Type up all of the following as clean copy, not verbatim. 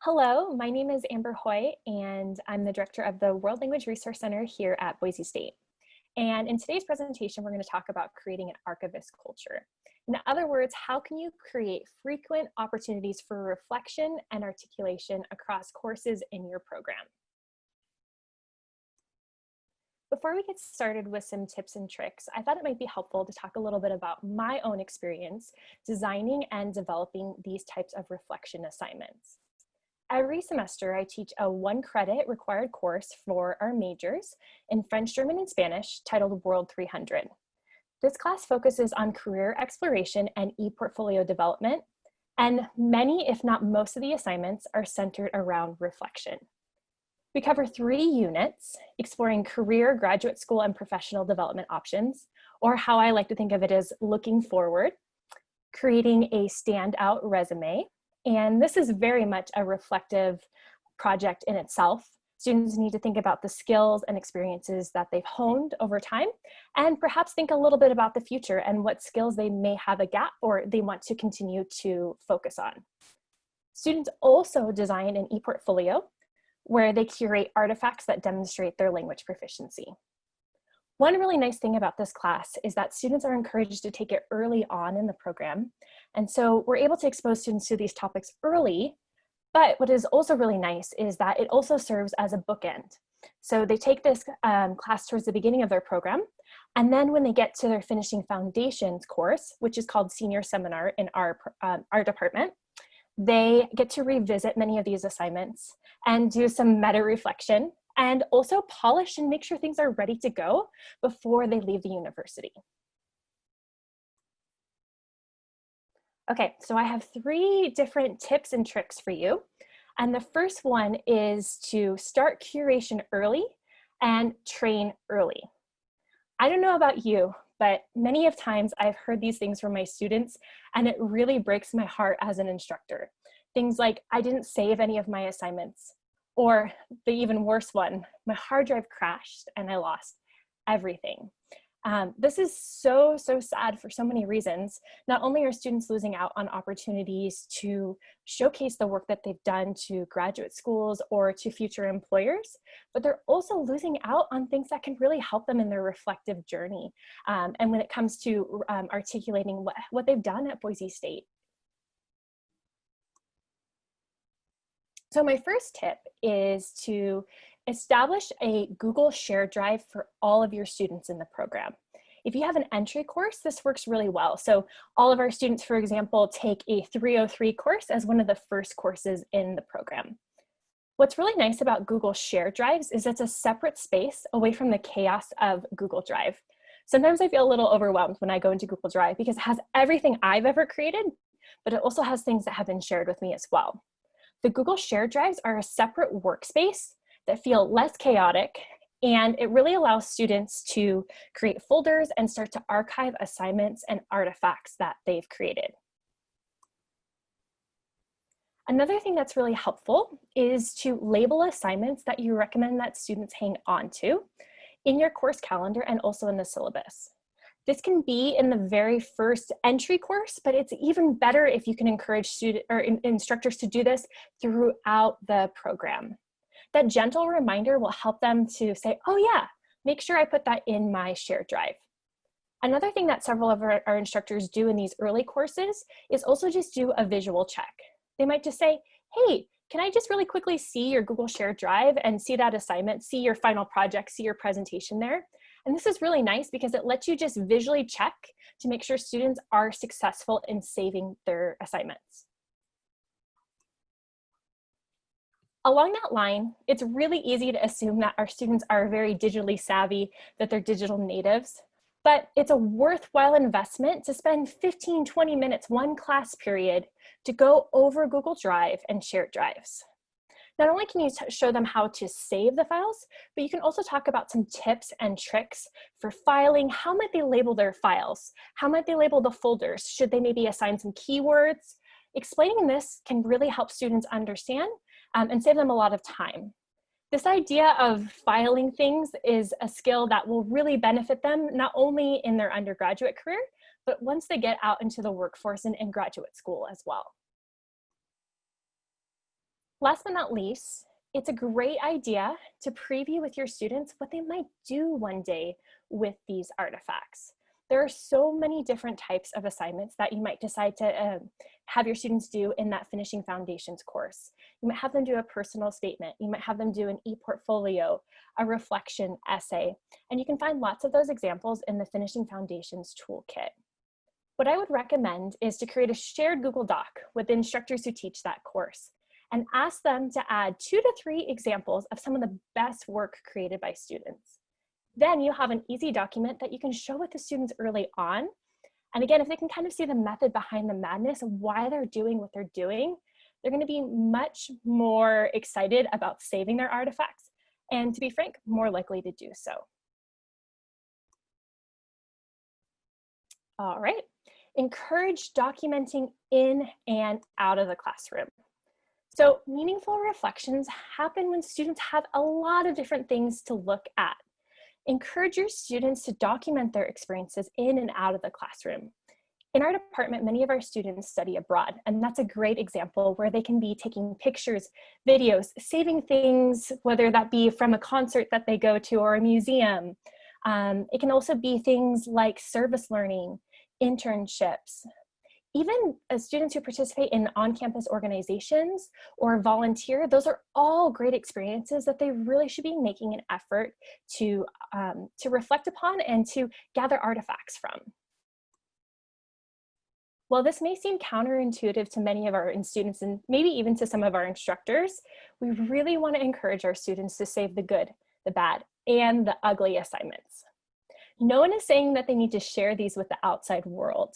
Hello, my name is Amber Hoye, and I'm the director of the World Language Resource Center here at Boise State. And in today's presentation, we're going to talk about creating an archivist culture. In other words, how can you create frequent opportunities for reflection and articulation across courses in your program? Before we get started with some tips and tricks, I thought it might be helpful to talk a little bit about my own experience designing and developing these types of reflection assignments. Every semester, I teach a 1-credit required course for our majors in French, German, and Spanish titled World 300. This class focuses on career exploration and e-portfolio development, and many, if not most of the assignments are centered around reflection. We cover 3 units, exploring career, graduate school, and professional development options, or how I like to think of it as looking forward, creating a standout resume. And this is very much a reflective project in itself. Students need to think about the skills and experiences that they've honed over time, and perhaps think a little bit about the future and what skills they may have a gap or they want to continue to focus on. Students also design an e-portfolio where they curate artifacts that demonstrate their language proficiency. One really nice thing about this class is that students are encouraged to take it early on in the program. And so we're able to expose students to these topics early, but what is also really nice is that it also serves as a bookend. So they take this class towards the beginning of their program, and then when they get to their finishing foundations course, which is called senior seminar in our department, they get to revisit many of these assignments and do some meta reflection and also polish and make sure things are ready to go before they leave the university. Okay, so I have 3 different tips and tricks for you. And the first one is to start curation early and train early. I don't know about you, but many of times I've heard these things from my students, and it really breaks my heart as an instructor. Things like, I didn't save any of my assignments. Or the even worse one, my hard drive crashed and I lost everything. This is so sad for so many reasons. Not only are students losing out on opportunities to showcase the work that they've done to graduate schools or to future employers, but they're also losing out on things that can really help them in their reflective journey. And when it comes to articulating what they've done at Boise State. So my first tip is to establish a Google Shared Drive for all of your students in the program. If you have an entry course, this works really well. So all of our students, for example, take a 303 course as one of the first courses in the program. What's really nice about Google Shared Drives is it's a separate space away from the chaos of Google Drive. Sometimes I feel a little overwhelmed when I go into Google Drive because it has everything I've ever created, but it also has things that have been shared with me as well. The Google Shared Drives are a separate workspace that feel less chaotic, and it really allows students to create folders and start to archive assignments and artifacts that they've created. Another thing that's really helpful is to label assignments that you recommend that students hang on to in your course calendar and also in the syllabus. This can be in the very first entry course, but it's even better if you can encourage instructors to do this throughout the program. That gentle reminder will help them to say, oh yeah, make sure I put that in my shared drive. Another thing that several of our instructors do in these early courses is also just do a visual check. They might just say, hey, can I just really quickly see your Google Shared Drive and see that assignment, see your final project, see your presentation there? And this is really nice because it lets you just visually check to make sure students are successful in saving their assignments. Along that line, it's really easy to assume that our students are very digitally savvy, that they're digital natives, but it's a worthwhile investment to spend 15-20 minutes, one class period, to go over Google Drive and shared drives. Not only can you show them how to save the files, but you can also talk about some tips and tricks for filing. How might they label their files? How might they label the folders? Should they maybe assign some keywords? Explaining this can really help students understand and save them a lot of time. This idea of filing things is a skill that will really benefit them, not only in their undergraduate career, but once they get out into the workforce and in graduate school as well. Last but not least, it's a great idea to preview with your students what they might do one day with these artifacts. There are so many different types of assignments that you might decide to have your students do in that Finishing Foundations course. You might have them do a personal statement. You might have them do an e-portfolio, a reflection essay, and you can find lots of those examples in the Finishing Foundations Toolkit. What I would recommend is to create a shared Google Doc with the instructors who teach that course and ask them to add 2 to 3 examples of some of the best work created by students. Then you'll have an easy document that you can show with the students early on. And again, if they can kind of see the method behind the madness of why they're doing what they're doing, they're going to be much more excited about saving their artifacts and, to be frank, more likely to do so. All right, encourage documenting in and out of the classroom. So meaningful reflections happen when students have a lot of different things to look at. Encourage your students to document their experiences in and out of the classroom. In our department, many of our students study abroad, and that's a great example where they can be taking pictures, videos, saving things, whether that be from a concert that they go to or a museum. It can also be things like service learning, internships, even students who participate in on-campus organizations or volunteer. Those are all great experiences that they really should be making an effort to reflect upon and to gather artifacts from. While this may seem counterintuitive to many of our students and maybe even to some of our instructors, we really want to encourage our students to save the good, the bad, and the ugly assignments. No one is saying that they need to share these with the outside world,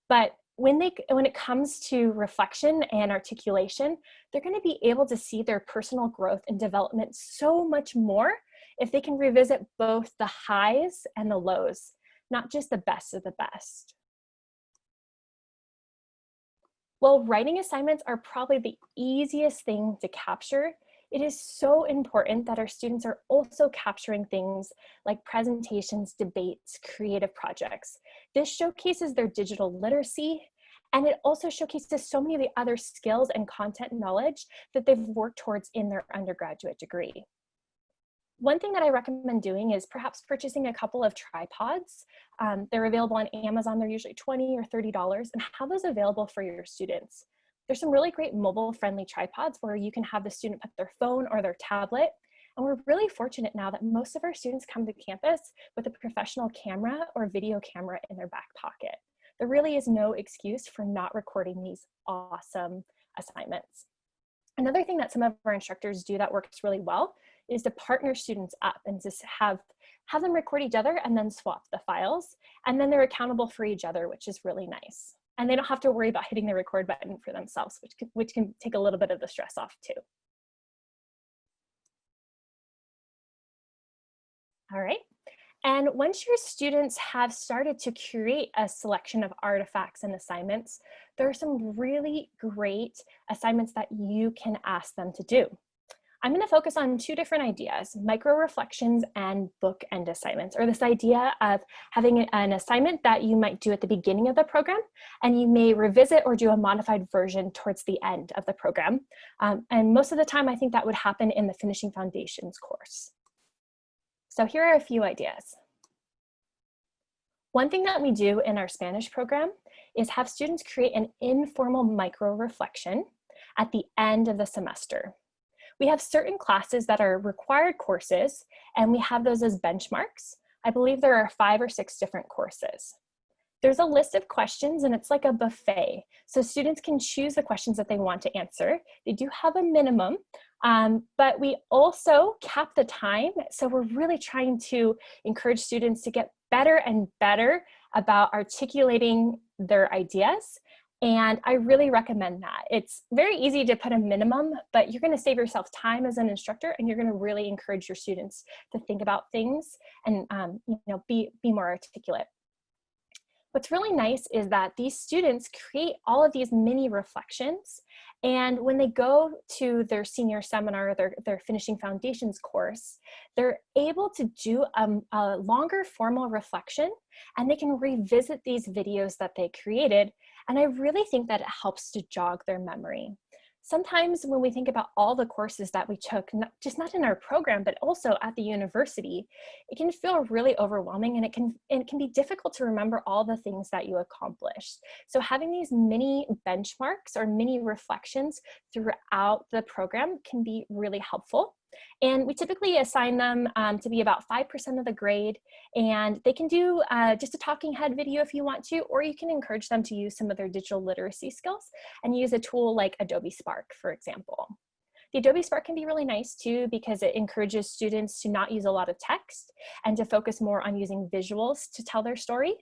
but when it comes to reflection and articulation, they're going to be able to see their personal growth and development so much more if they can revisit both the highs and the lows, not just the best of the best. While writing assignments are probably the easiest thing to capture, it is so important that our students are also capturing things like presentations, debates, creative projects. This showcases their digital literacy, and it also showcases so many of the other skills and content knowledge that they've worked towards in their undergraduate degree. One thing that I recommend doing is perhaps purchasing a couple of tripods. They're available on Amazon. They're usually $20 or $30, and have those available for your students. There's some really great mobile-friendly tripods where you can have the student put their phone or their tablet. And we're really fortunate now that most of our students come to campus with a professional camera or video camera in their back pocket. There really is no excuse for not recording these awesome assignments. Another thing that some of our instructors do that works really well is to partner students up and just have them record each other and then swap the files. And then they're accountable for each other, which is really nice. And they don't have to worry about hitting the record button for themselves, which can take a little bit of the stress off too. All right. And once your students have started to create a selection of artifacts and assignments, there are some really great assignments that you can ask them to do. I'm going to focus on 2 different ideas, micro-reflections and bookend assignments, or this idea of having an assignment that you might do at the beginning of the program, and you may revisit or do a modified version towards the end of the program. And most of the time, I think that would happen in the Finishing Foundations course. So here are a few ideas. One thing that we do in our Spanish program is have students create an informal micro-reflection at the end of the semester. We have certain classes that are required courses, and we have those as benchmarks. I believe there are 5 or 6 different courses. There's a list of questions, and it's like a buffet. So students can choose the questions that they want to answer. They do have a minimum, but we also cap the time. So we're really trying to encourage students to get better and better about articulating their ideas. And I really recommend that. It's very easy to put a minimum, but you're going to save yourself time as an instructor, and you're going to really encourage your students to think about things and be more articulate. What's really nice is that these students create all of these mini reflections, and when they go to their senior seminar, their Finishing Foundations course, they're able to do a longer formal reflection, and they can revisit these videos that they created. And I really think that it helps to jog their memory. Sometimes when we think about all the courses that we took, not in our program, but also at the university, it can feel really overwhelming, and it can be difficult to remember all the things that you accomplished. So having these mini benchmarks or mini reflections throughout the program can be really helpful. And we typically assign them to be about 5% of the grade, and they can do just a talking head video if you want to, or you can encourage them to use some of their digital literacy skills and use a tool like Adobe Spark, for example. The Adobe Spark can be really nice too, because it encourages students to not use a lot of text and to focus more on using visuals to tell their story.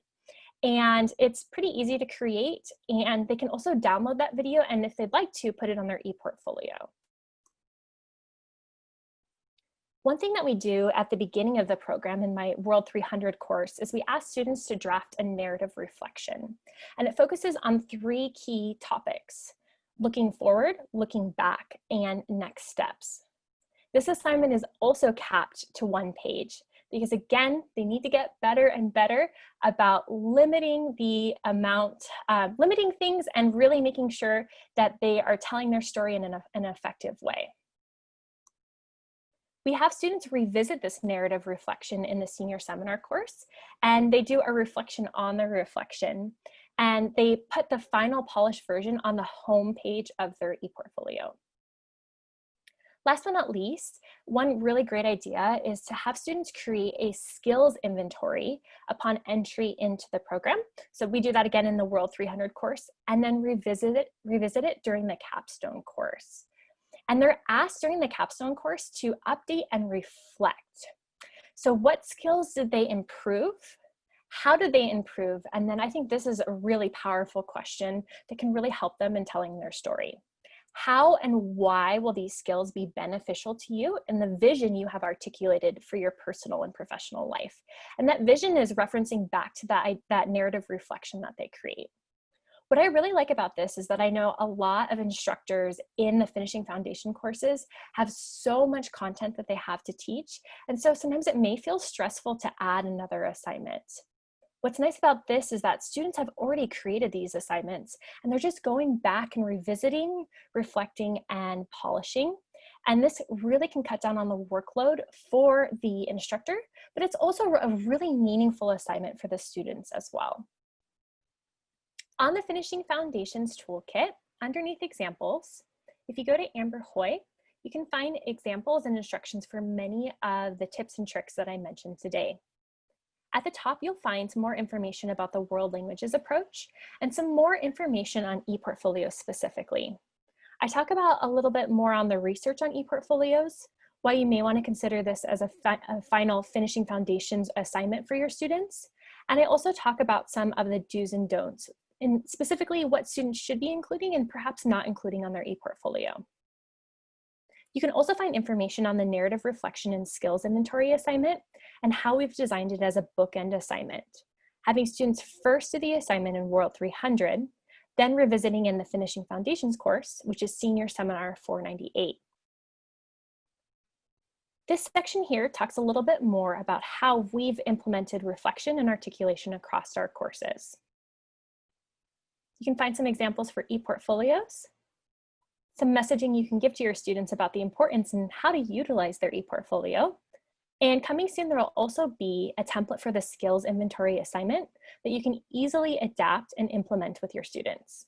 And it's pretty easy to create, and they can also download that video, and if they'd like to, put it on their ePortfolio. One thing that we do at the beginning of the program in my World 300 course is we ask students to draft a narrative reflection. And it focuses on 3 key topics: looking forward, looking back, and next steps. This assignment is also capped to 1 page because, again, they need to get better and better about limiting the amount, limiting things, and really making sure that they are telling their story in an effective way. We have students revisit this narrative reflection in the senior seminar course, and they do a reflection on the reflection, and they put the final polished version on the home page of their ePortfolio. Last but not least, one really great idea is to have students create a skills inventory upon entry into the program. So we do that again in the World 300 course, and then revisit it during the capstone course. And they're asked during the capstone course to update and reflect. So what skills did they improve? How did they improve? And then I think this is a really powerful question that can really help them in telling their story. How and why will these skills be beneficial to you in the vision you have articulated for your personal and professional life? And that vision is referencing back to that narrative reflection that they create. What I really like about this is that I know a lot of instructors in the finishing foundation courses have so much content that they have to teach. And so sometimes it may feel stressful to add another assignment. What's nice about this is that students have already created these assignments, and they're just going back and revisiting, reflecting, and polishing. And this really can cut down on the workload for the instructor, but it's also a really meaningful assignment for the students as well. On the Finishing Foundations Toolkit, underneath examples, if you go to Amber Hoye, you can find examples and instructions for many of the tips and tricks that I mentioned today. At the top, you'll find some more information about the world languages approach and some more information on ePortfolios specifically. I talk about a little bit more on the research on ePortfolios, why you may want to consider this as a final Finishing Foundations assignment for your students. And I also talk about some of the do's and don'ts, and specifically what students should be including and perhaps not including on their ePortfolio. You can also find information on the narrative reflection and skills inventory assignment and how we've designed it as a bookend assignment, having students first do the assignment in World 300, then revisiting in the Finishing Foundations course, which is Senior Seminar 498. This section here talks a little bit more about how we've implemented reflection and articulation across our courses. You can find some examples for ePortfolios, some messaging you can give to your students about the importance and how to utilize their ePortfolio. And coming soon, there will also be a template for the skills inventory assignment that you can easily adapt and implement with your students.